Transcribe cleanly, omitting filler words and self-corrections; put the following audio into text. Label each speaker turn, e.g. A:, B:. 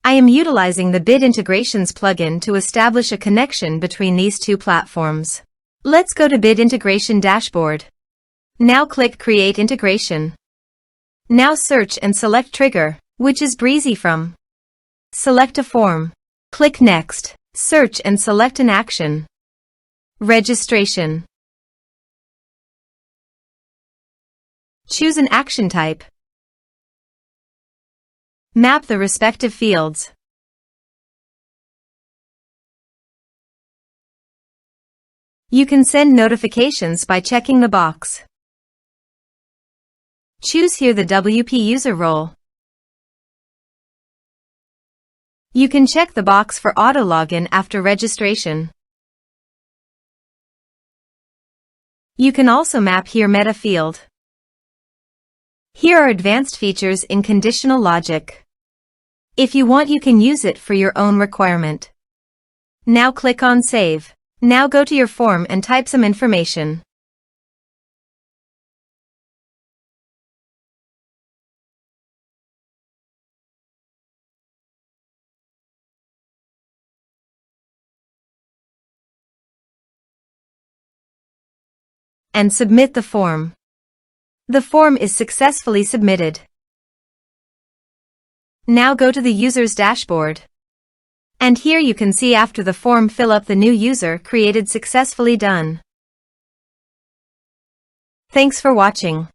A: I am utilizing the Bit Integrations plugin to establish a connection between these two platforms. Let's go to Bit Integration Dashboard. Now click Create Integration. Now search and select Trigger, which is Brizy Form. Select a form. Click Next. Search and select an action. Registration. Choose an action type. Map the respective fields. You can send notifications by checking the box. Choose here the WP user role. You can check the box for auto login after registration. You can also map here meta field. Here are advanced features in conditional logic. If you want, you can use it for your own requirement. Now click on Save. Now go to your form and type some information. And submit the form. The form is successfully submitted. Now go to the user's dashboard. And here you can see after the form fill up the new user created successfully done. Thanks for watching.